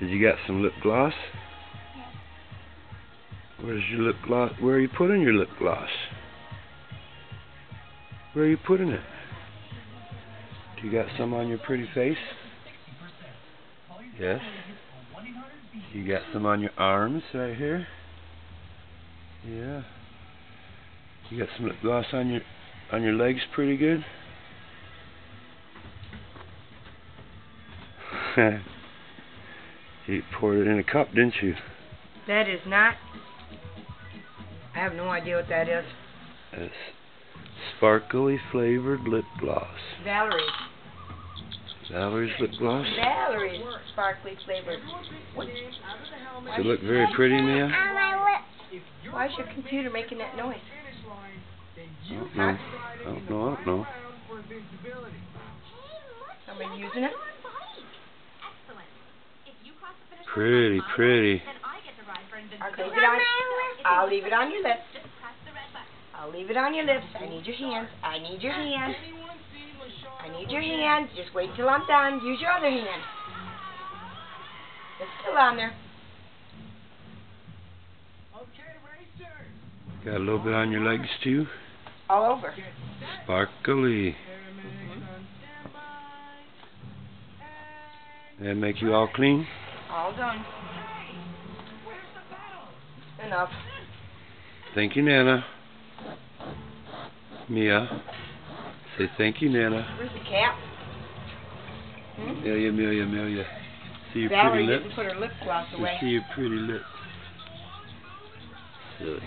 Did you get some lip gloss? Where's your lip gloss? Where are you putting your lip gloss? Where are you putting it? Do you got some on your pretty face? Yes. You got some on your arms right here? Yeah. You got some lip gloss on your legs pretty good? You poured it in a cup, didn't you? That is not... I have no idea what that is. It's sparkly flavored lip gloss. Valerie's. Valerie's lip gloss? Valerie's sparkly flavored. Does it look very pretty, Mia? Why is your computer making that noise? I don't know. Somebody using it? Pretty. Okay, I'll leave it on your lips. I'll leave it on your lips. I need your hands. I need your hands. Just wait till I'm done. Use your other hand. It's still on there. Got a little bit on your legs too? All over. Sparkly. That make you all clean? All done. Enough. Thank you, Nana. Mia. Say thank you, Nana. Where's the cap? Amelia. See your Valerie pretty lips? didn't put her lip gloss away. See your pretty lips. Silly.